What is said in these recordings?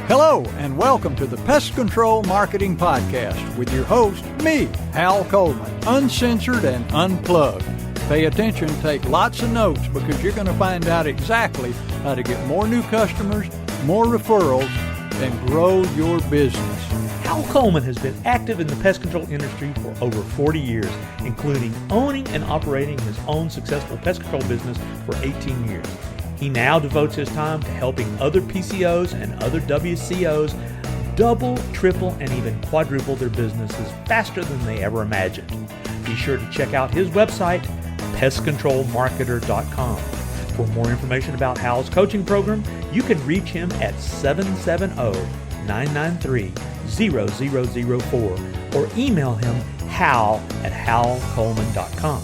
Hello, and welcome to the Pest Control Marketing Podcast with your host, me, Hal Coleman, uncensored and unplugged. Pay attention, take lots of notes, because you're going to find out exactly how to get more new customers, more referrals, and grow your business. Hal Coleman has been active in the pest control industry for over 40 years, including owning and operating his own successful pest control business for 18 years. He now devotes his time to helping other PCOs and other WCOs double, triple, and even quadruple their businesses faster than they ever imagined. Be sure to check out his website, pestcontrolmarketer.com. For more information about Hal's coaching program, you can reach him at 770-993-0004 or email him hal@halcoleman.com.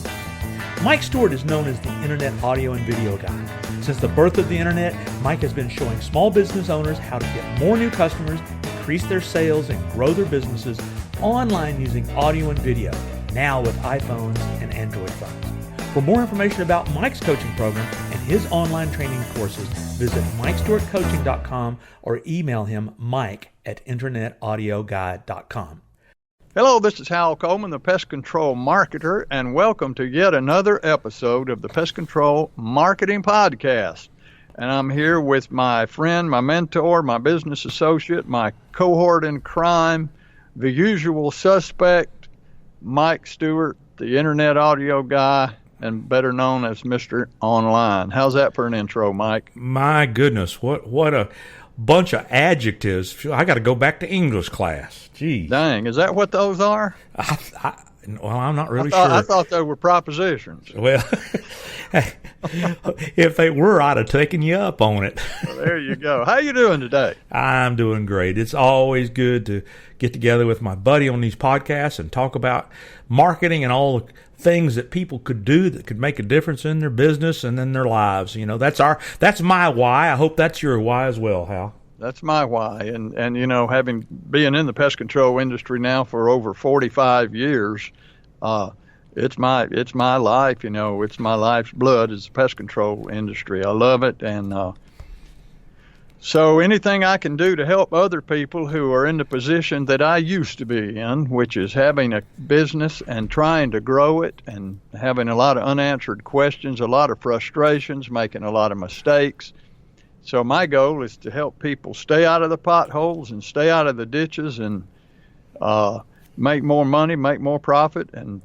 Mike Stewart is known as the Internet audio and video guy. Since the birth of the Internet, Mike has been showing small business owners how to get more new customers, increase their sales, and grow their businesses online using audio and video, now with iPhones and Android phones. For more information about Mike's coaching program and his online training courses, visit MikeStewartCoaching.com or email him mike@internetaudioguide.com. Hello, this is Hal Coleman, the Pest Control Marketer, and welcome to yet another episode of the Pest Control Marketing Podcast. And I'm here with my friend, my mentor, my business associate, my cohort in crime, the usual suspect, Mike Stewart, the Internet audio guy, and better known as Mr. Online. How's that for an intro, Mike? My goodness, what a bunch of adjectives. I got to go back to English class. Geez. Dang, is that what those are? Well, I'm not really sure. I thought they were propositions. Well, if they were, I'd have taken you up on it. Well, there you go. How you doing today? I'm doing great. It's always good to get together with my buddy on these podcasts and talk about marketing and all the things that people could do that could make a difference in their business and in their lives. You know, that's my why. I hope that's your why as well, Hal. That's my why. And you know, being in the pest control industry now for over 45 years, it's my life, you know, it's my life's blood is the pest control industry. I love it. And so anything I can do to help other people who are in the position that I used to be in, which is having a business and trying to grow it and having a lot of unanswered questions, a lot of frustrations, making a lot of mistakes. So my goal is to help people stay out of the potholes and stay out of the ditches and make more money, make more profit, and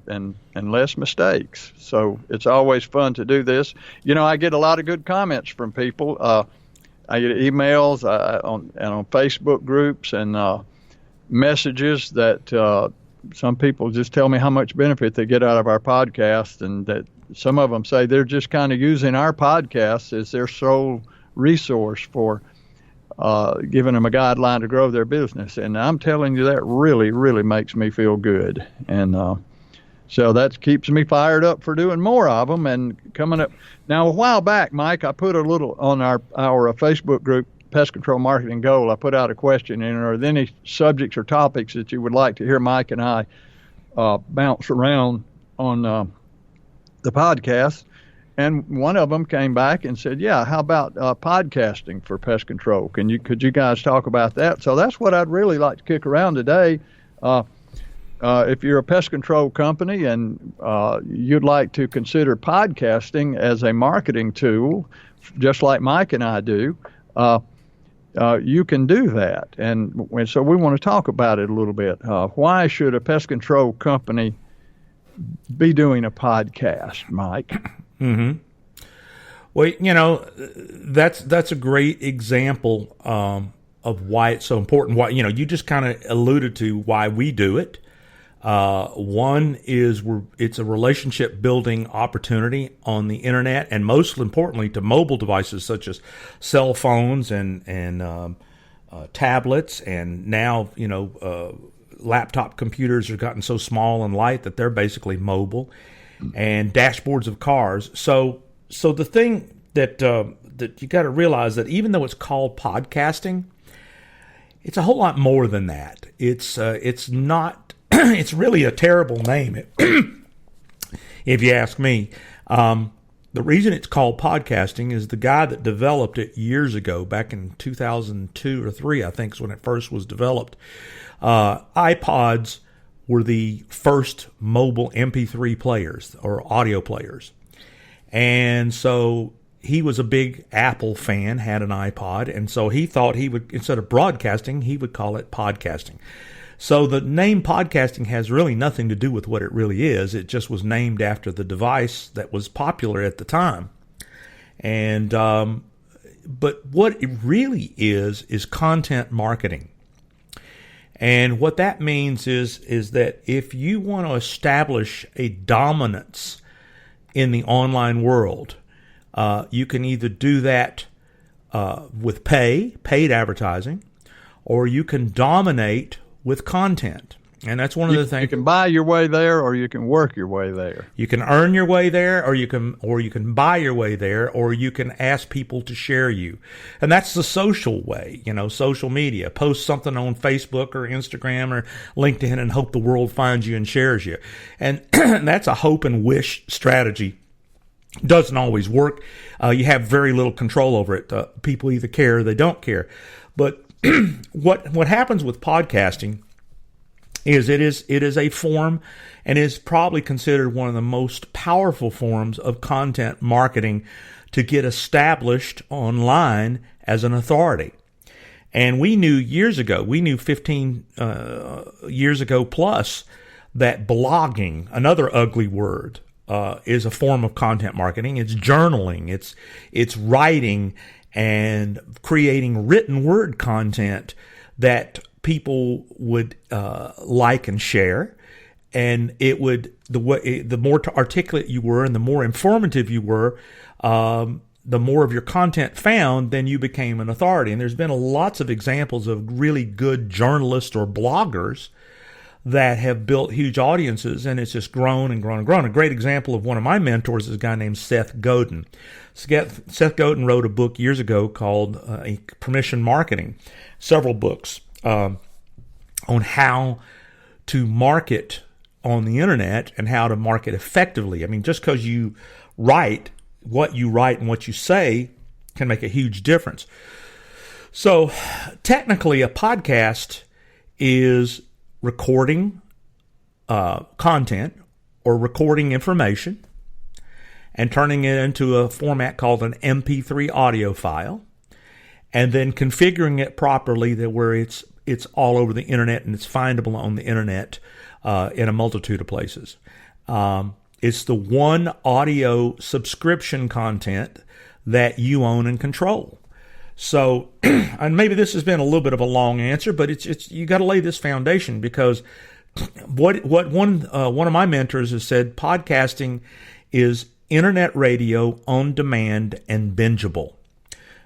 less mistakes. So it's always fun to do this. You know, I get a lot of good comments from people. I get emails on Facebook groups and messages that some people just tell me how much benefit they get out of our podcast, and that some of them say they're just kind of using our podcast as their sole resource for giving them a guideline to grow their business. And I'm telling you, that really, really makes me feel good. And so that keeps me fired up for doing more of them. And coming up now, a while back, Mike, I put a little on our Facebook group, Pest Control Marketing Goal. I put out a question in, are there any subjects or topics that you would like to hear Mike and I bounce around on the podcast? And one of them came back and said, yeah, how about podcasting for pest control? Could you guys talk about that? So that's what I'd really like to kick around today. If you're a pest control company and you'd like to consider podcasting as a marketing tool, just like Mike and I do, you can do that. And so we want to talk about it a little bit. Why should a pest control company be doing a podcast, Mike? Mm-hmm. Well, you know, that's a great example of why it's so important. Why, you know, you just kind of alluded to why we do it. One is it's a relationship building opportunity on the internet, and most importantly to mobile devices such as cell phones and tablets, and now, you know, laptop computers have gotten so small and light that they're basically mobile, and dashboards of cars. So the thing that you got to realize that even though it's called podcasting, it's a whole lot more than that. It's not. It's really a terrible name, if you ask me. The reason it's called podcasting is the guy that developed it years ago, back in 2002 or 3, I think is when it first was developed. iPods were the first mobile MP3 players or audio players. And so he was a big Apple fan, had an iPod, and so he thought he would, instead of broadcasting, he would call it podcasting. So the name podcasting has really nothing to do with what it really is. It just was named after the device that was popular at the time. And but what it really is content marketing. And what that means is that if you want to establish a dominance in the online world, you can either do that with paid advertising, or you can dominate with content. And that's one of the things. You can buy your way there, or you can work your way there. You can earn your way there, or you can buy your way there, or you can ask people to share you. And that's the social way, social media. Post something on Facebook or Instagram or LinkedIn and hope the world finds you and shares you. And that's a hope and wish strategy. Doesn't always work. You have very little control over it. People either care or they don't care. But what happens with podcasting is it is a form and is probably considered one of the most powerful forms of content marketing to get established online as an authority. And we knew 15 years ago plus, that blogging, another ugly word, is a form of content marketing. It's journaling. It's writing and creating written word content that people would like and share. And it would, the more articulate you were and the more informative you were, the more of your content found, then you became an authority. And there's been lots of examples of really good journalists or bloggers that have built huge audiences, and it's just grown and grown and grown. A great example of one of my mentors is a guy named Seth Godin. Seth Godin wrote a book years ago called Permission Marketing, several books on how to market on the internet and how to market effectively. I mean, just because you write, what you write and what you say can make a huge difference. So technically, a podcast is recording content or recording information and turning it into a format called an MP3 audio file, and then configuring it properly that where it's all over the internet and it's findable on the internet in a multitude of places. It's the one audio subscription content that you own and control. So, and maybe this has been a little bit of a long answer, but it's you got to lay this foundation, because what one of my mentors has said, podcasting is internet radio on demand and bingeable.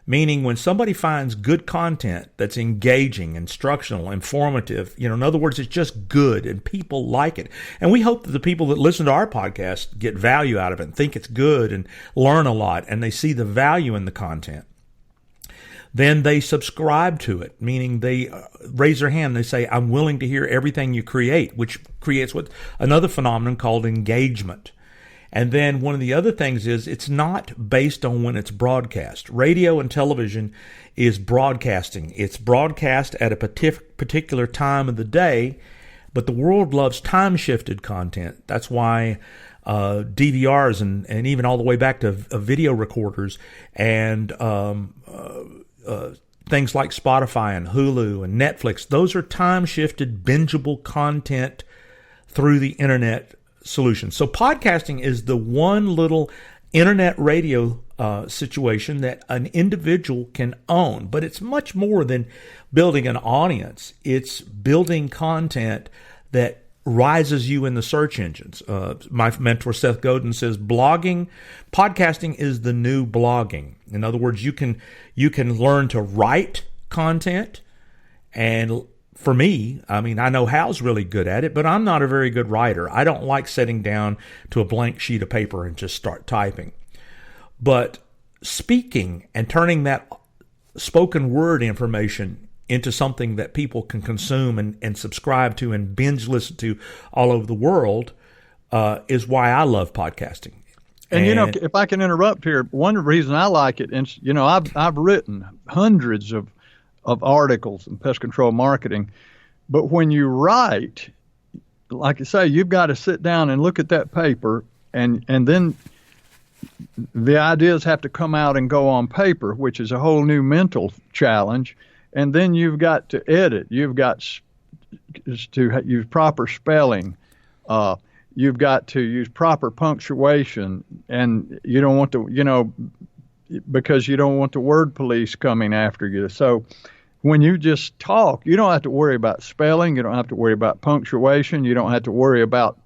Meaning when somebody finds good content that's engaging, instructional, informative, in other words, it's just good and people like it. And we hope that the people that listen to our podcast get value out of it and think it's good and learn a lot, and they see the value in the content. Then they subscribe to it, meaning they raise their hand. They say, I'm willing to hear everything you create, which creates another phenomenon called engagement. And then one of the other things is it's not based on when it's broadcast. Radio and television is broadcasting. It's broadcast at a particular time of the day, but the world loves time-shifted content. That's why DVRs and even all the way back to video recorders and things like Spotify and Hulu and Netflix, those are time-shifted, bingeable content through the internet solution. So podcasting is the one little internet radio situation that an individual can own, but it's much more than building an audience. It's building content that rises you in the search engines. My mentor Seth Godin says podcasting is the new blogging. In other words, you can learn to write content, and for me, I mean, I know Hal's really good at it, but I'm not a very good writer. I don't like sitting down to a blank sheet of paper and just start typing. But speaking and turning that spoken word information into something that people can consume and subscribe to and binge listen to all over the world is why I love podcasting. And if I can interrupt here, one reason I like it, and I've written hundreds of articles in pest control marketing, but when you write, like you say, you've got to sit down and look at that paper, and then the ideas have to come out and go on paper, which is a whole new mental challenge. And then you've got to edit. You've got to use proper spelling. You've got to use proper punctuation, and you don't want to, because you don't want the word police coming after you. So when you just talk, you don't have to worry about spelling. You don't have to worry about punctuation. You don't have to worry about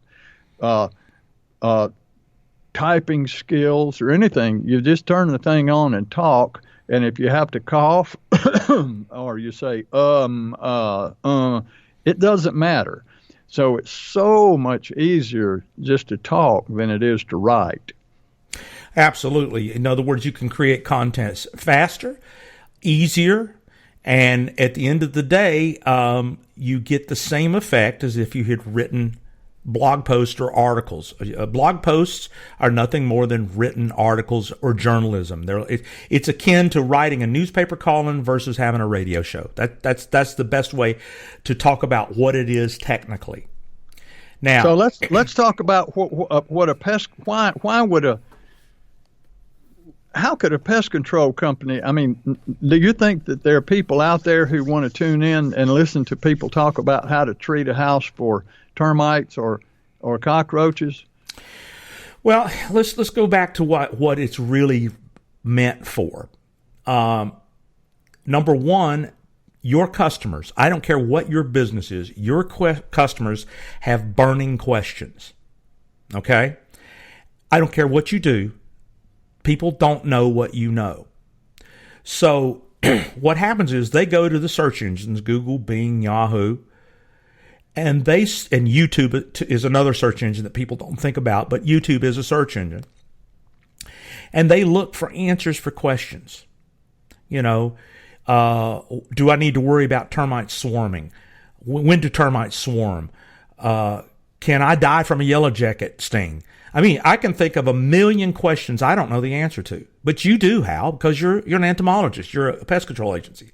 typing skills or anything. You just turn the thing on and talk. And if you have to cough or you say, it doesn't matter. So it's so much easier just to talk than it is to write. Absolutely. In other words, you can create content faster, easier, and at the end of the day, you get the same effect as if you had written blog posts or articles. Blog posts are nothing more than written articles or journalism. It's akin to writing a newspaper column versus having a radio show. That's the best way to talk about what it is technically. Now, so let's talk about what a pest. How could a pest control company? I mean, do you think that there are people out there who want to tune in and listen to people talk about how to treat a house for termites or cockroaches? Well, let's go back to what it's really meant for. Number one, your customers, I don't care what your business is, your customers have burning questions. Okay? I don't care what you do. People don't know what you know. So what happens is they go to the search engines, Google, Bing, Yahoo, and YouTube is another search engine that people don't think about, but YouTube is a search engine. And they look for answers for questions. Do I need to worry about termites swarming? When do termites swarm? Can I die from a yellow jacket sting? I mean, I can think of a million questions I don't know the answer to. But you do, Hal, because you're an entomologist. You're a pest control agency.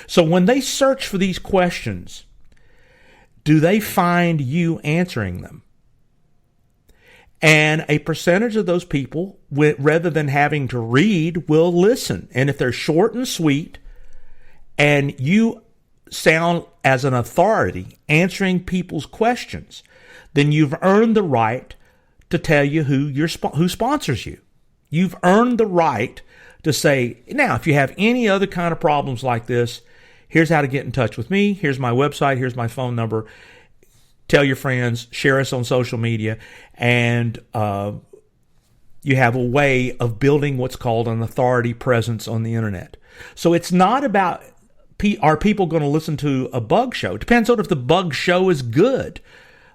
So when they search for these questions, do they find you answering them? And a percentage of those people, rather than having to read, will listen. And if they're short and sweet, and you sound as an authority answering people's questions, then you've earned the right to tell you who sponsors you. You've earned the right to say, now, if you have any other kind of problems like this, here's how to get in touch with me. Here's my website. Here's my phone number. Tell your friends. Share us on social media. And you have a way of building what's called an authority presence on the internet. So it's not about, are people going to listen to a bug show? It depends on if the bug show is good.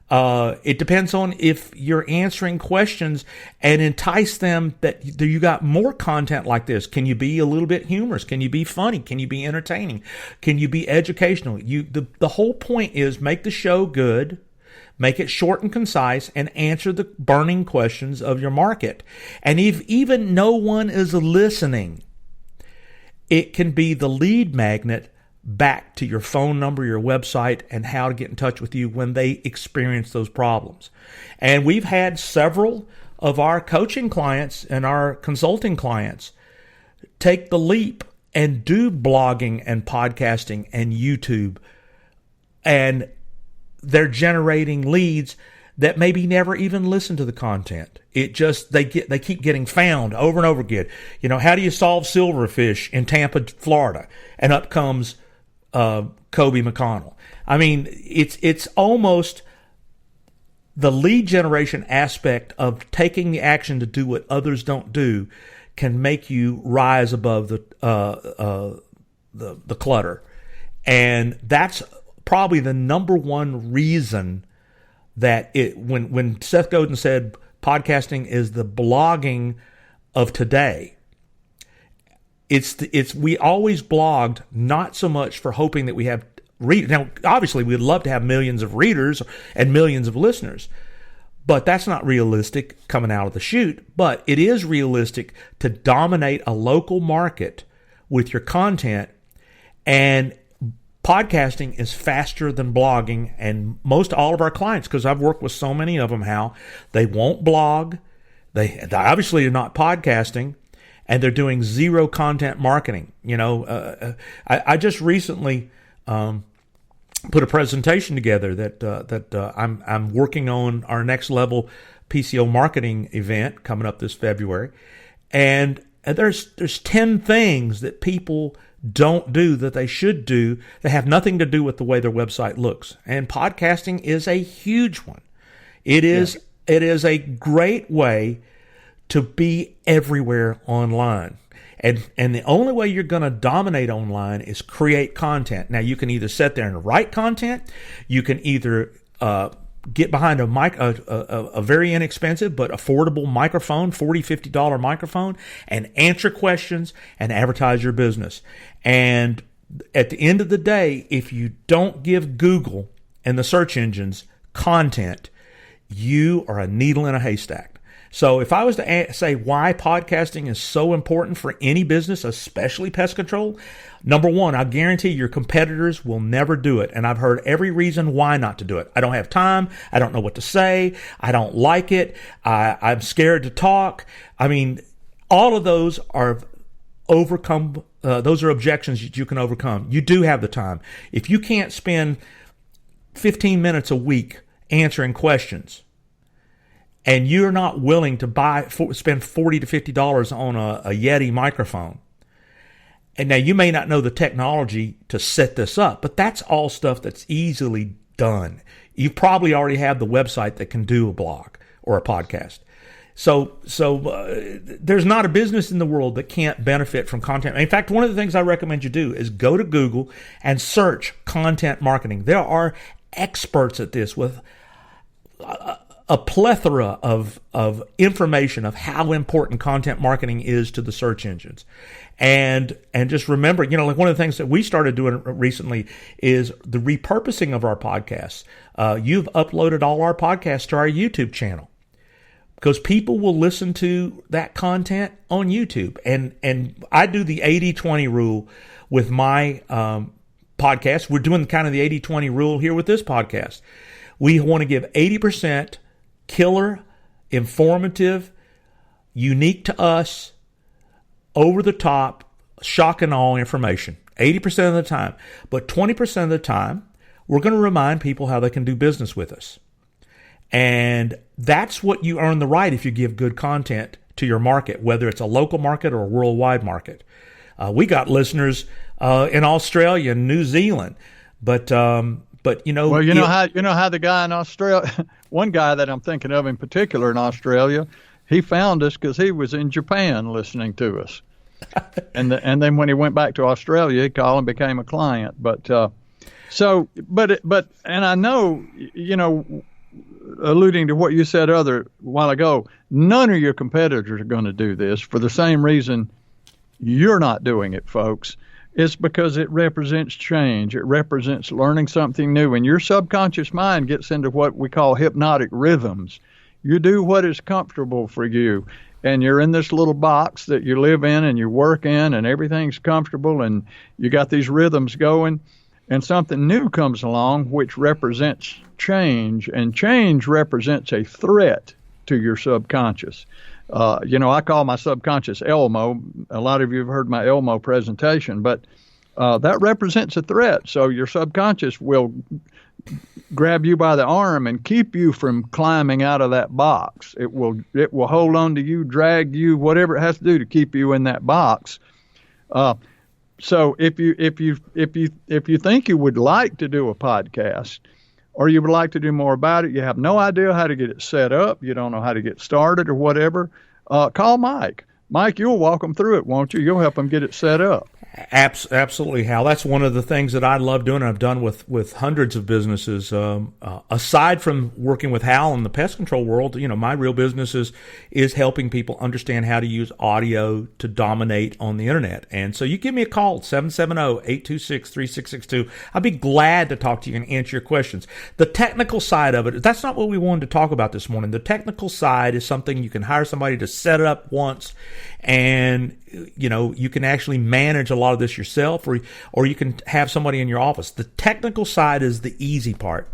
It depends on if you're answering questions and entice them that you got more content like this. Can you be a little bit humorous? Can you be funny? Can you be entertaining? Can you be educational? The whole point is make the show good, make it short and concise, and answer the burning questions of your market. And if even no one is listening, it can be the lead magnet back to your phone number, your website, and how to get in touch with you when they experience those problems. And we've had several of our coaching clients and our consulting clients take the leap and do blogging and podcasting and YouTube. And they're generating leads that maybe never even listen to the content. They keep getting found over and over again. How do you solve silverfish in Tampa, Florida? And up comes Kobe McConnell. I mean, it's almost the lead generation aspect of taking the action to do what others don't do can make you rise above the clutter. And that's probably the number one reason that when Seth Godin said podcasting is the blogging of today, we always blogged not so much for hoping that we have readers. Now, obviously, we'd love to have millions of readers and millions of listeners, But that's not realistic coming out of the chute. But it is realistic to dominate a local market with your content. And podcasting is faster than blogging. And most all of our clients, because I've worked with so many of them, how they won't blog. They obviously are not podcasting. And they're doing zero content marketing. I just recently put a presentation together that I'm working on our next level PCO marketing event coming up this February, and there's 10 things that people don't do that they should do that have nothing to do with the way their website looks, and podcasting is a huge one. It is a great way to be everywhere online. And the only way you're going to dominate online is create content. Now, you can either sit there and write content. You can either get behind a very inexpensive but affordable microphone, $40, $50 microphone, and answer questions and advertise your business. And at the end of the day, if you don't give Google and the search engines content, you are a needle in a haystack. So if I was to say why podcasting is so important for any business, especially pest control, number one, I guarantee your competitors will never do it. And I've heard every reason why not to do it. I don't have time. I don't know what to say. I don't like it. I'm scared to talk. I mean, all of those are overcome. Those are objections that you can overcome. You do have the time. If you can't spend 15 minutes a week answering questions, and you're not willing to spend $40 to $50 on a Yeti microphone, and now you may not know the technology to set this up, but that's all stuff that's easily done. You probably already have the website that can do a blog or a podcast. So there's not a business in the world that can't benefit from content. In fact, one of the things I recommend you do is go to Google and search content marketing. There are experts at this with a plethora of information of how important content marketing is to the search engines. And just remember, like one of the things that we started doing recently is the repurposing of our podcasts. You've uploaded all our podcasts to our YouTube channel because people will listen to that content on YouTube. And I do the 80-20 rule with my podcast. We're doing kind of the 80-20 rule here with this podcast. We want to give 80% killer, informative, unique to us, over the top, shock and awe information. 80% of the time. But 20% of the time, we're going to remind people how they can do business with us. And that's what you earn the right if you give good content to your market, whether it's a local market or a worldwide market. We got listeners in Australia and New Zealand, but how the guy in Australia, one guy that I'm thinking of in particular in Australia, he found us because he was in Japan listening to us, and then when he went back to Australia, he called and became a client. But and I know, alluding to what you said a while ago, none of your competitors are going to do this for the same reason you're not doing it, folks. It's because it represents change. It represents learning something new. And your subconscious mind gets into what we call hypnotic rhythms. You do what is comfortable for you. And you're in this little box that you live in and you work in and everything's comfortable and you got these rhythms going. And something new comes along which represents change. And change represents a threat to your subconscious. I call my subconscious Elmo. A lot of you have heard my Elmo presentation, but that represents a threat. So your subconscious will grab you by the arm and keep you from climbing out of that box. It will hold on to you, drag you, whatever it has to do to keep you in that box. So if you think you would like to do a podcast, or you would like to do more about it, you have no idea how to get it set up, you don't know how to get started or whatever, call Mike. Mike, you'll walk them through it, won't you? You'll help them get it set up. Absolutely, Hal. That's one of the things that I love doing. I've done with hundreds of businesses. Aside from working with Hal in the pest control world, my real business is helping people understand how to use audio to dominate on the internet. And so you give me a call, 770-826-3662. I'll be glad to talk to you and answer your questions. The technical side of it, that's not what we wanted to talk about this morning. The technical side is something you can hire somebody to set it up once, and you can actually manage a lot of this yourself, or you can have somebody in your office. The technical side is the easy part.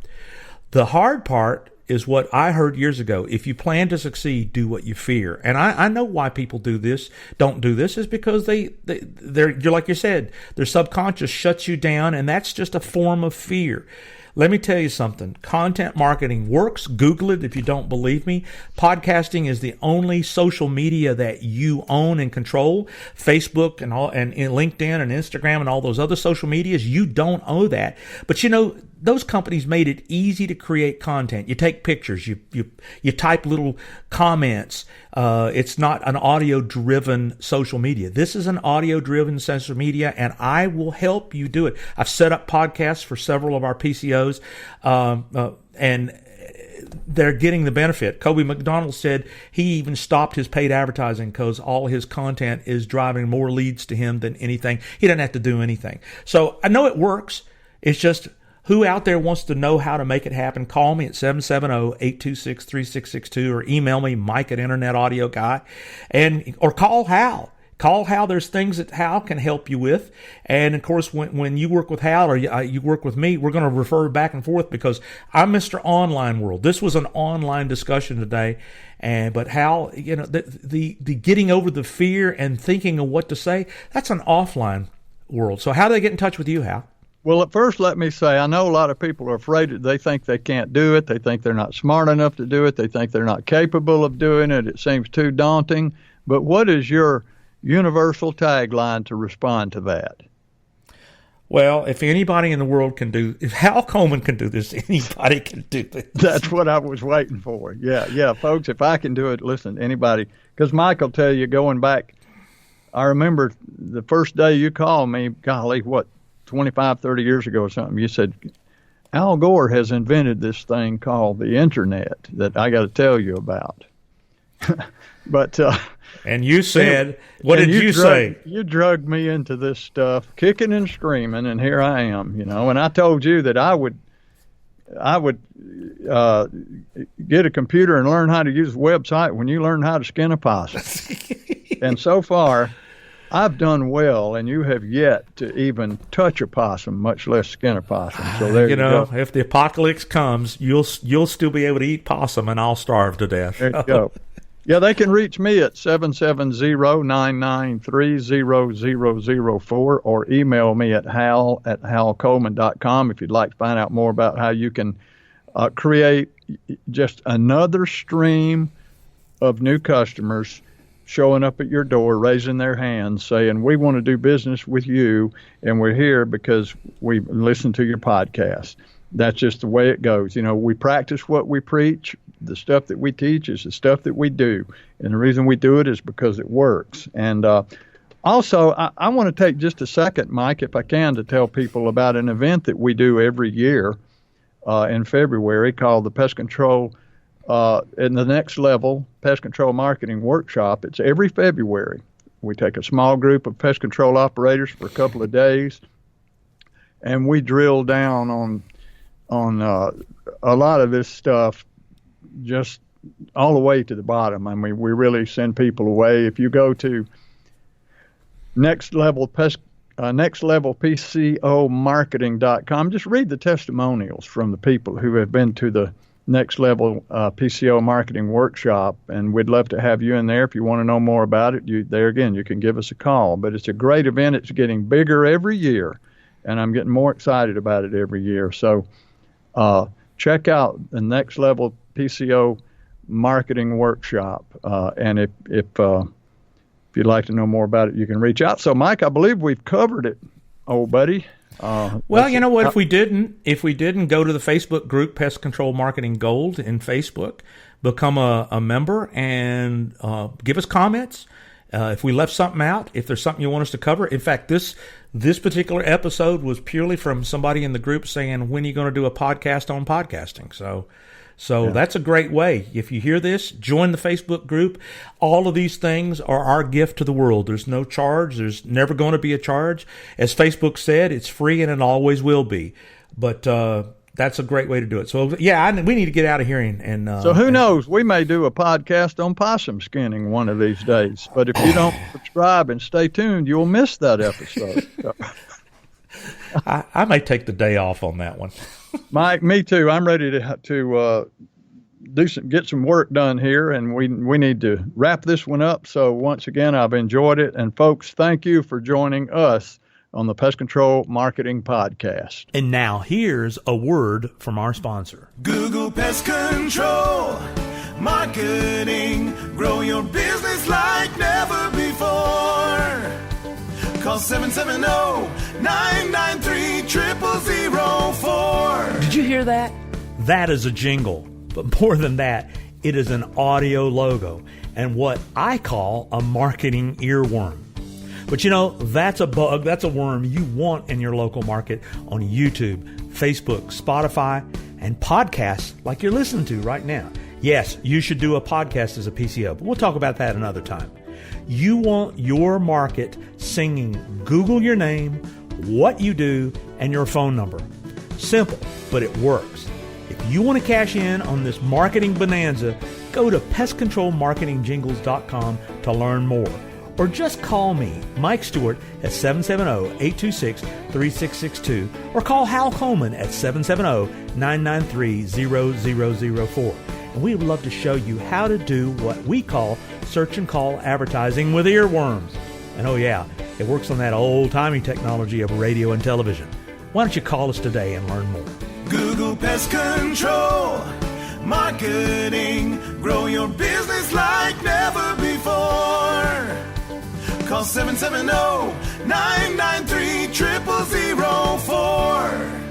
The hard part is what I heard years ago. If you plan to succeed, do what you fear. And I know why people don't do this is because you're like you said, their subconscious shuts you down, and that's just a form of fear. Let me tell you something. Content marketing works. Google it if you don't believe me. Podcasting is the only social media that you own and control. Facebook and LinkedIn and Instagram and all those other social medias, you don't own that. But those companies made it easy to create content. You take pictures, you type little comments. It's not an audio-driven social media. This is an audio-driven social media, and I will help you do it. I've set up podcasts for several of our PCOs, and they're getting the benefit. Kobe McDonald said he even stopped his paid advertising because all his content is driving more leads to him than anything. He doesn't have to do anything. So I know it works. It's just, who out there wants to know how to make it happen? Call me at 770-826-3662 or email me, Mike at Internet Audio Guy, or call Hal. Call Hal. There's things that Hal can help you with. And, of course, when you work with Hal or you work with me, we're going to refer back and forth because I'm Mr. Online World. This was an online discussion today. But Hal, the getting over the fear and thinking of what to say, that's an offline world. So how do they get in touch with you, Hal? Well, at first, let me say, I know a lot of people are afraid. They think they can't do it. They think they're not smart enough to do it. They think they're not capable of doing it. It seems too daunting. But what is your universal tagline to respond to that? Well, if anybody in the world if Hal Coleman can do this, anybody can do this. That's what I was waiting for. Yeah, folks, if I can do it, listen, anybody. Because Mike will tell you, going back, I remember the first day you called me, golly, 25, 30 years ago or something, you said, Al Gore has invented this thing called the internet that I got to tell you about. But and you said, what did you say? You drugged me into this stuff, kicking and screaming, and here I am, and I told you that I would get a computer and learn how to use a website when you learn how to skin a possum. And so far, I've done well, and you have yet to even touch a possum, much less skin a possum. So there you go. If the apocalypse comes, you'll still be able to eat possum, and I'll starve to death. There you go. Yeah, they can reach me at 770-993-0004 or email me at hal@halcoleman.com if you'd like to find out more about how you can create just another stream of new customers showing up at your door, raising their hands, saying, we want to do business with you, and we're here because we listen to your podcast. That's just the way it goes. We practice what we preach. The stuff that we teach is the stuff that we do. And the reason we do it is because it works. And also, I want to take just a second, Mike, if I can, to tell people about an event that we do every year in February called the Pest Control in the Next Level Pest Control Marketing Workshop. It's every February. We take a small group of pest control operators for a couple of days, and we drill down on a lot of this stuff, just all the way to the bottom. I mean, we really send people away. If you go to nextlevelpcomarketing.com, just read the testimonials from the people who have been to the Next Level PCO Marketing Workshop, and we'd love to have you in there. If you want to know more about it, you can give us a call. But it's a great event. It's getting bigger every year, and I'm getting more excited about it every year. So check out the Next Level PCO Marketing Workshop, and if you'd like to know more about it, you can reach out. So, Mike, I believe we've covered it, old buddy. Well, you know what? If we didn't go to the Facebook group Pest Control Marketing Gold in Facebook, become a member, and give us comments. If we left something out, if there's something you want us to cover. In fact, this particular episode was purely from somebody in the group saying, when are you going to do a podcast on podcasting? So that's a great way. If you hear this, join the Facebook group. All of these things are our gift to the world. There's no charge. There's never going to be a charge. As Facebook said, it's free and it always will be. But that's a great way to do it. So, we need to get out of here. So who knows? We may do a podcast on possum skinning one of these days. But if you don't subscribe and stay tuned, you'll miss that episode. I may take the day off on that one. Mike, me too. I'm ready to get some work done here, and we need to wrap this one up. So once again, I've enjoyed it. And folks, thank you for joining us on the Pest Control Marketing Podcast. And now here's a word from our sponsor. Google Pest Control Marketing. Grow your business like never before. Call 770-993-0004. Did you hear that? That is a jingle. But more than that, it is an audio logo and what I call a marketing earworm. But that's a bug, that's a worm you want in your local market on YouTube, Facebook, Spotify, and podcasts like you're listening to right now. Yes, you should do a podcast as a PCO, but we'll talk about that another time. You want your market singing Google your name, what you do, and your phone number. Simple, but it works. If you want to cash in on this marketing bonanza, go to pestcontrolmarketingjingles.com to learn more. Or just call me, Mike Stewart, at 770-826-3662, or call Hal Coleman at 770-993-0004. And we would love to show you how to do what we call search and call advertising with earworms. And oh yeah, it works on that old-timey technology of radio and television. Why don't you call us today and learn more? Google Pest Control Marketing. Grow your business like never before. Call 770-993-0004.